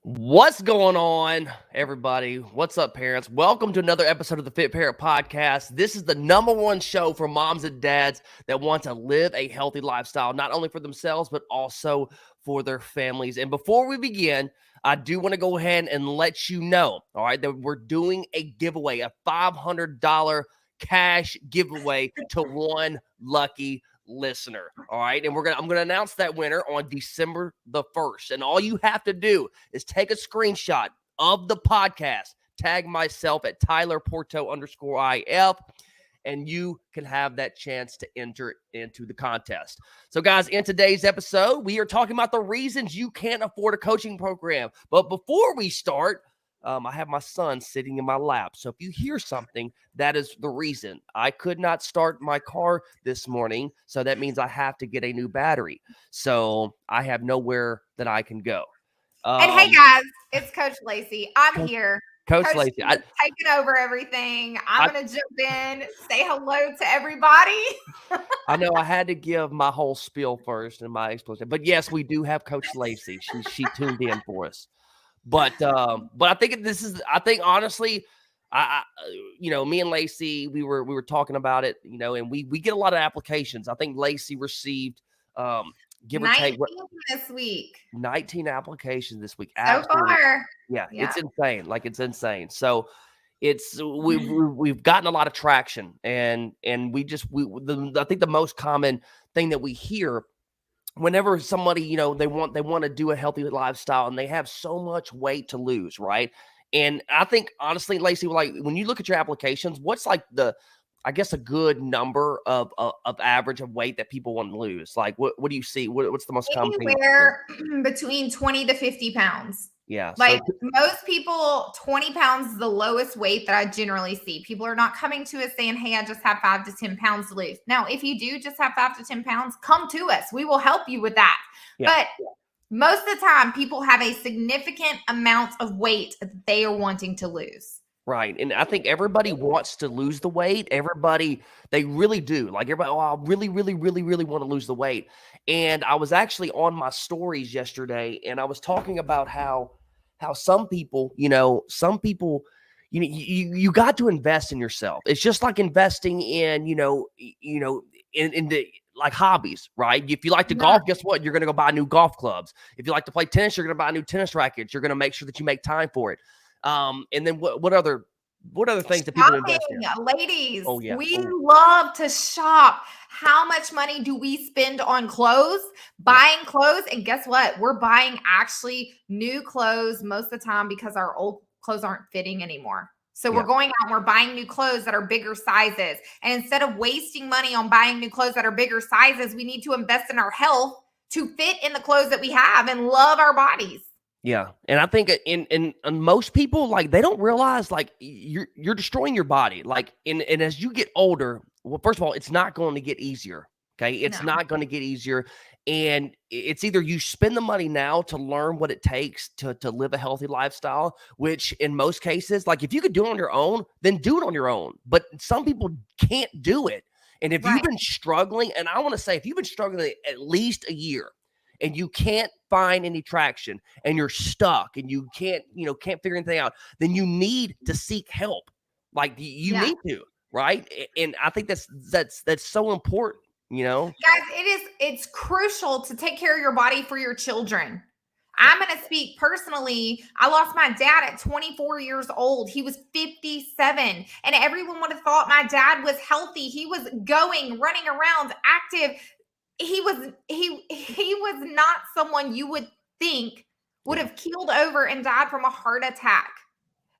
What's going on, everybody? What's up, parents? Welcome to another episode of the Fit Parent Podcast. This is the number one show for moms and dads that want to live a healthy lifestyle, not only for themselves, but also for their families. And before we begin, I do want to go ahead and let you know, all right, that we're doing a giveaway, a $500 cash giveaway to one lucky listener. All right. And I'm gonna announce that winner on December the 1st. And all you have to do is take a screenshot of the podcast, tag myself at Tyler Porto _IF, and you can have that chance to enter into the contest. So, guys, in today's episode, we are talking about the reasons you can't afford a coaching program. But before we start, I have my son sitting in my lap. So if you hear something, that is the reason. I could not start my car this morning. So that means I have to get a new battery. So I have nowhere that I can go. And hey, guys, it's Coach Lacey. I'm here. Coach Lacey. Taking over everything. I'm going to jump in, say hello to everybody. I know I had to give my whole spiel first and my explanation. But yes, we do have Coach Lacey. She tuned in for us. But I think honestly, me and Lacey, we were talking about it, and we get a lot of applications. I think Lacey received, give or take, this week. 19 applications this week. So far. Yeah, it's insane. Like, it's insane. So we've gotten a lot of traction, and I think the most common thing that we hear whenever somebody, they want to do a healthy lifestyle and they have so much weight to lose, right? And I think, honestly, Lacey, like, when you look at your applications, what's like a good number of average of weight that people want to lose? Like, what do you see? What's the most common thing? Anywhere between 20 to 50 pounds. Yeah. Like, most people, 20 pounds is the lowest weight that I generally see. People are not coming to us saying, hey, I just have 5 to 10 pounds to lose. Now, if you do just have 5 to 10 pounds, come to us. We will help you with that. Yeah. But most of the time, people have a significant amount of weight that they are wanting to lose. Right. And I think everybody wants to lose the weight. They really do. Like, everybody, I really, really, really, really want to lose the weight. And I was actually on my stories yesterday, and I was talking about how some people, you got to invest in yourself. It's just like investing in, in the, like, hobbies, right? If you like to golf, guess what? You're going to go buy new golf clubs. If you like to play tennis, you're going to buy new tennis rackets. You're going to make sure that you make time for it. And then what other things that people invest in? Ladies, we love to shop. How much money do we spend on clothes? Buying clothes. And guess what? We're buying actually new clothes most of the time because our old clothes aren't fitting anymore. So we're going out and we're buying new clothes that are bigger sizes. And instead of wasting money on buying new clothes that are bigger sizes, we need to invest in our health to fit in the clothes that we have and love our bodies. Yeah. And I think in most people, like, they don't realize, like, you're destroying your body. Like, and as you get older, well, first of all, it's not going to get easier. Okay. It's not going to get easier. And it's either you spend the money now to learn what it takes to live a healthy lifestyle, which in most cases, like, if you could do it on your own, then do it on your own. But some people can't do it. And if you've been struggling, and I want to say, if you've been struggling at least a year, and you can't find any traction, and you're stuck, and you can't figure anything out, then you need to seek help. Like, you need to, right? And I think that's so important, Guys, it's crucial to take care of your body for your children. I'm going to speak personally. I lost my dad at 24 years old. He was 57, and everyone would have thought my dad was healthy. He was running around, active. He was not someone you would think would have keeled over and died from a heart attack.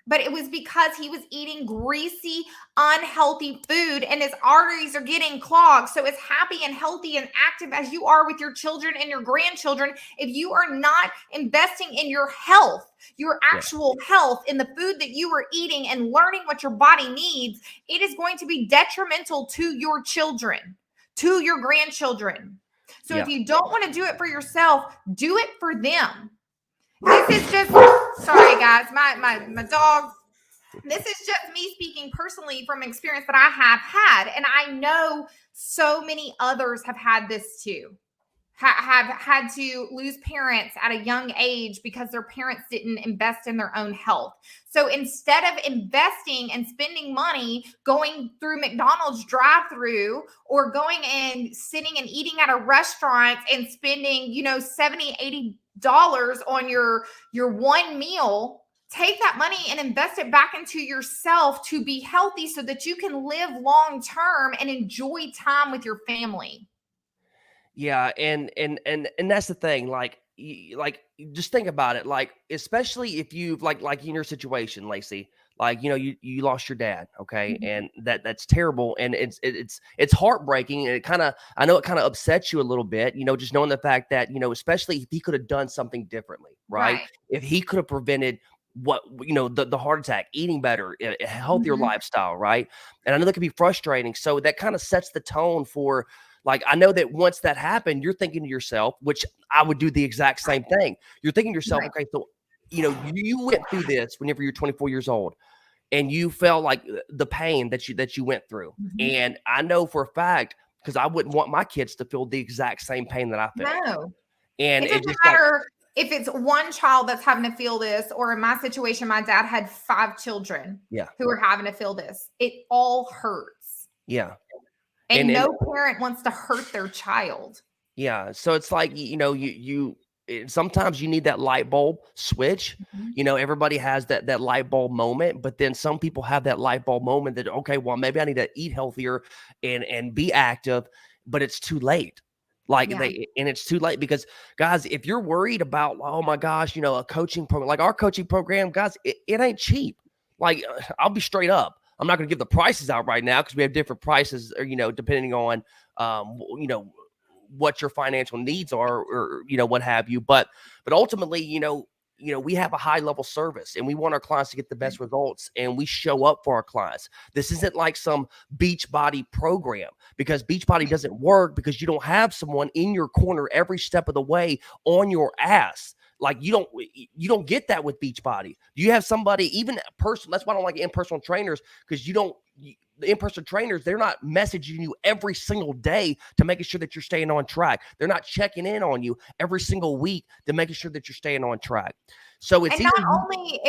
But it was because he was eating greasy, unhealthy food, and his arteries are getting clogged. So as happy and healthy and active as you are with your children and your grandchildren, if you are not investing in your health, your actual health, in the food that you are eating and learning what your body needs, it is going to be detrimental to your children, to your grandchildren. So if you don't want to do it for yourself, do it for them. This is just, sorry guys, my dog. This is just me speaking personally from experience that I have had. And I know so many others have had this too. have had to lose parents at a young age because their parents didn't invest in their own health. So instead of investing and spending money going through McDonald's drive-through or going and sitting and eating at a restaurant and spending, $70, $80 on your one meal, take that money and invest it back into yourself to be healthy so that you can live long term and enjoy time with your family. Yeah, and that's the thing. Just think about it. Like, especially if you've like in your situation, Lacey. Like, you lost your dad, okay, Mhm. and that's terrible, and it's heartbreaking, and I know it kind of upsets you a little bit, just knowing the fact that especially if he could have done something differently, right? Right. If he could have prevented the heart attack, eating better, a healthier Mhm. lifestyle, right? And I know that can be frustrating. So that kind of sets the tone for, like, I know that once that happened, you're thinking to yourself, which I would do the exact same thing. You're thinking to yourself, Right. okay, so you went through this whenever you're 24 years old, and you felt like the pain that you went through. Mhm. And I know for a fact, because I wouldn't want my kids to feel the exact same pain that I felt. No. And It it doesn't just like, matter if it's one child that's having to feel this, or in my situation, my dad had 5 children yeah, who are having to feel this. It all hurts. yeah. And And no parent wants to hurt their child. yeah, so it's like, sometimes you need that light bulb switch. Mhm. Everybody has that light bulb moment, but then some people have that light bulb moment that, okay, well, maybe I need to eat healthier and be active, but it's too late. Like, Yeah. it's too late because, guys, if you're worried about, oh my gosh, a coaching program, like our coaching program, guys, it ain't cheap. Like, I'll be straight up. I'm not going to give the prices out right now because we have different prices, or, depending on, what your financial needs are, or what have you, but ultimately, we have a high level service, and we want our clients to get the best results, and we show up for our clients. This isn't like some Beachbody program, because Beachbody doesn't work because you don't have someone in your corner every step of the way on your ass. Like, you don't get that with Beachbody. You have somebody, even a person. That's why I don't like in-person trainers, because the in-person trainers, they're not messaging you every single day to making sure that you're staying on track. They're not checking in on you every single week to making sure that you're staying on track. So it's And either not only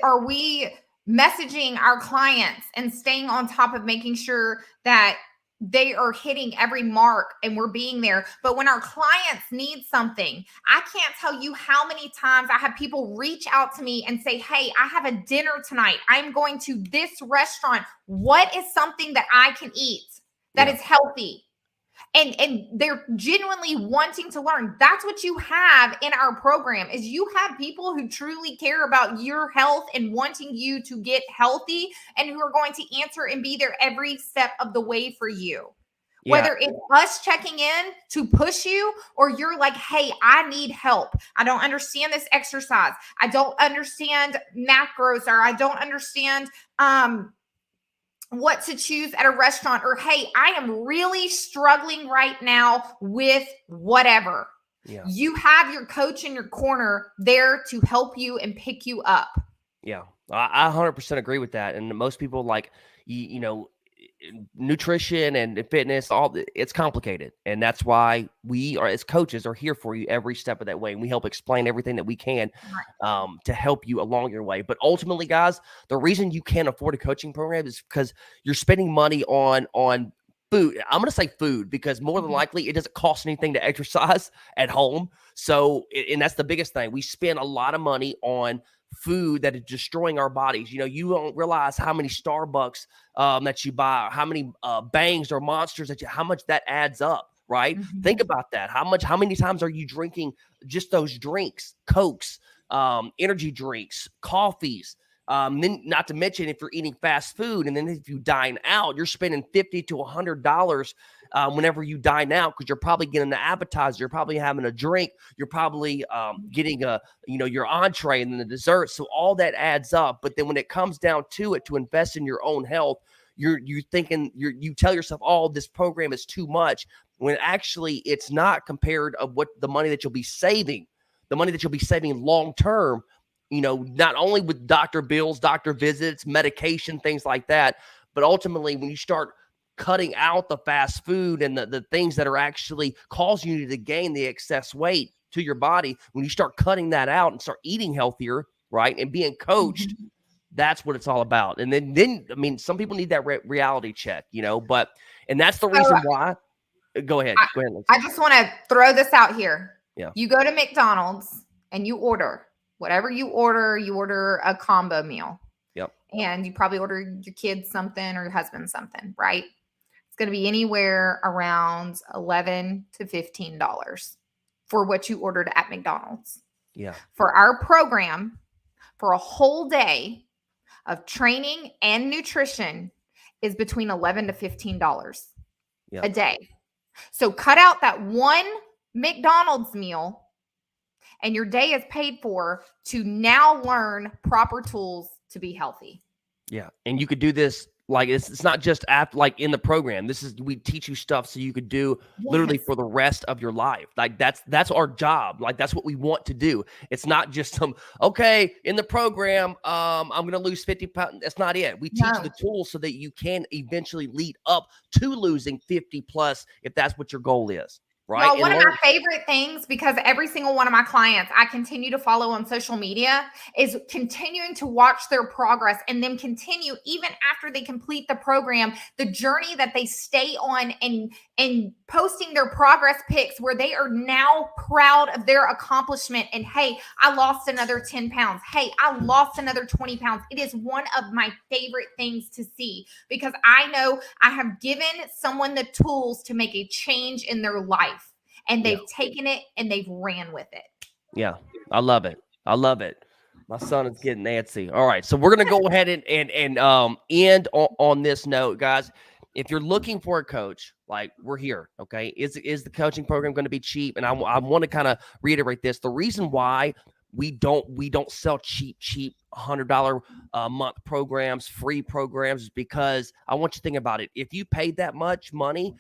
are we messaging our clients and staying on top of making sure that they are hitting every mark and we're being there, but when our clients need something, I can't tell you how many times I have people reach out to me and say, hey, I have a dinner tonight. I'm going to this restaurant. What is something that I can eat that Yeah. is healthy? And they're genuinely wanting to learn. That's what you have in our program, is you have people who truly care about your health and wanting you to get healthy, and who are going to answer and be there every step of the way for you. Yeah. Whether it's us checking in to push you, or you're like, hey, I need help. I don't understand this exercise. I don't understand macros, or I don't understand what to choose at a restaurant, or hey, I am really struggling right now with whatever. Yeah. You have your coach in your corner there to help you and pick you up. Yeah. I 100% agree with that. And most people, like, nutrition and fitness, it's complicated, and that's why we are, as coaches, are here for you every step of that way, and we help explain everything that we can, to help you along your way. But ultimately, guys, the reason you can't afford a coaching program is because you're spending money on food. I'm going to say food, because more than likely it doesn't cost anything to exercise at home. So, and that's the biggest thing. We spend a lot of money on food that is destroying our bodies. You don't realize how many Starbucks that you buy, how many bangs or monsters how much that adds up, right? Mhm. Think about that. How many times are you drinking just those drinks, Cokes, energy drinks, coffees? Then, not to mention, if you're eating fast food, and then if you dine out, you're spending $50 to $100 whenever you dine out, because you're probably getting the appetizer, you're probably having a drink, you're probably getting your entree and then the dessert. So all that adds up. But then when it comes down to it, to invest in your own health, you tell yourself, oh, this program is too much, when actually it's not, compared of what the money that you'll be saving, long term. Not only with doctor bills, doctor visits, medication, things like that, but ultimately when you start cutting out the fast food and the things that are actually causing you to gain the excess weight to your body, when you start cutting that out and start eating healthier, right, and being coached, that's what it's all about. And then I mean, some people need that reality check, but and that's the reason why. Go ahead. Lisa. I just want to throw this out here. Yeah. You go to McDonald's and you order whatever you order a combo meal. Yep. And you probably order your kids something or your husband something, right? It's going to be anywhere around $11 to $15 for what you ordered at McDonald's. Yeah. For our program, for a whole day of training and nutrition is between $11 to $15 a day. So cut out that one McDonald's meal and your day is paid for to now learn proper tools to be healthy. Yeah. And you could do this, like, it's not just after, like, in the program. We teach you stuff so you could do literally for the rest of your life. Like, that's our job. Like, that's what we want to do. It's not just okay, in the program, I'm going to lose 50 pounds. That's not it. We teach you the tools so that you can eventually lead up to losing 50 plus if that's what your goal is. Right. Well, one of my favorite things, because every single one of my clients I continue to follow on social media, is continuing to watch their progress and then continue even after they complete the program, the journey that they stay on and posting their progress pics where they are now proud of their accomplishment. And hey, I lost another 10 pounds. Hey, I lost another 20 pounds. It is one of my favorite things to see because I know I have given someone the tools to make a change in their life. And they've taken it and they've ran with it. Yeah, I love it. My son is getting antsy. All right, so we're gonna go ahead and end on this note, guys. If you're looking for a coach, like, we're here. Okay, is the coaching program going to be cheap? And I want to kind of reiterate this. The reason why we don't sell cheap $100 a month programs, free programs, is because I want you to think about it. If you paid that much money,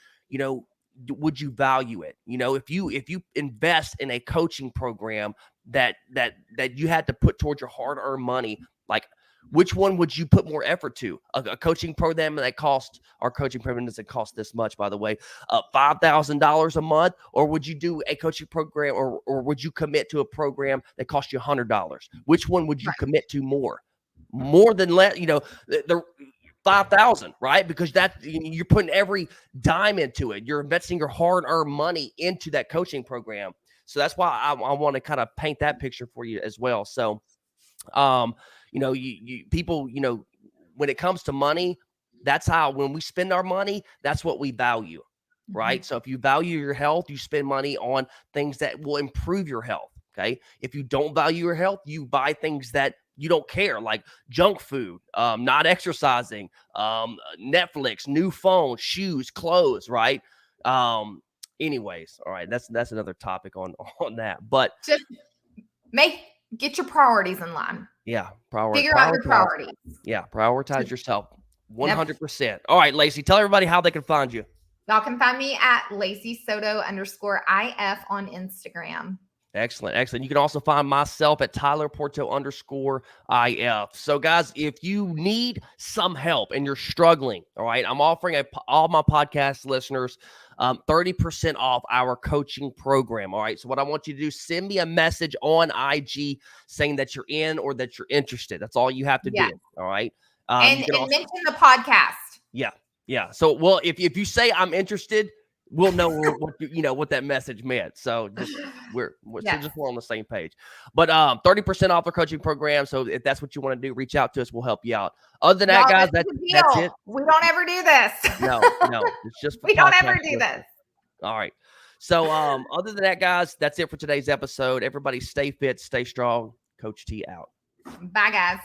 would you value it? If you invest in a coaching program that you had to put towards your hard-earned money, like, which one would you put more effort to? A coaching program that our coaching program doesn't cost this much, by the way, $5,000 a month, or would you do a coaching program, or would you commit to a program that cost you $100? Which one would you commit to more than less? The 5,000, right? Because you're putting every dime into it. You're investing your hard-earned money into that coaching program. So that's why I want to kind of paint that picture for you as well. So, people, when it comes to money, that's how, when we spend our money, that's what we value, right? So if you value your health, you spend money on things that will improve your health. Okay. If you don't value your health, you buy things that you don't care, like junk food, not exercising, Netflix, new phone, shoes, clothes, right? Anyways, all right, that's another topic on that. But just get your priorities in line. Yeah, figure out your priorities. Yeah, prioritize yourself 100%. All right, Lacey, tell everybody how they can find you. Y'all can find me at Lacey Soto _IF on Instagram. Excellent. You can also find myself at Tyler Porto _IF. So, guys, if you need some help and you're struggling, all right, I'm offering all my podcast listeners 30% off our coaching program. All right. So what I want you to do, send me a message on IG saying that you're in or that you're interested. That's all you have to do. All right. And mention the podcast. Yeah. So, well, if you say I'm interested, we'll know what that message meant. So we're on the same page. But 30% off the coaching program. So if that's what you want to do, reach out to us. We'll help you out. Other than that, guys, that's it. We don't ever do this. No, it's just we don't ever do this. All right. So other than that, guys, that's it for today's episode. Everybody stay fit, stay strong. Coach T out. Bye, guys.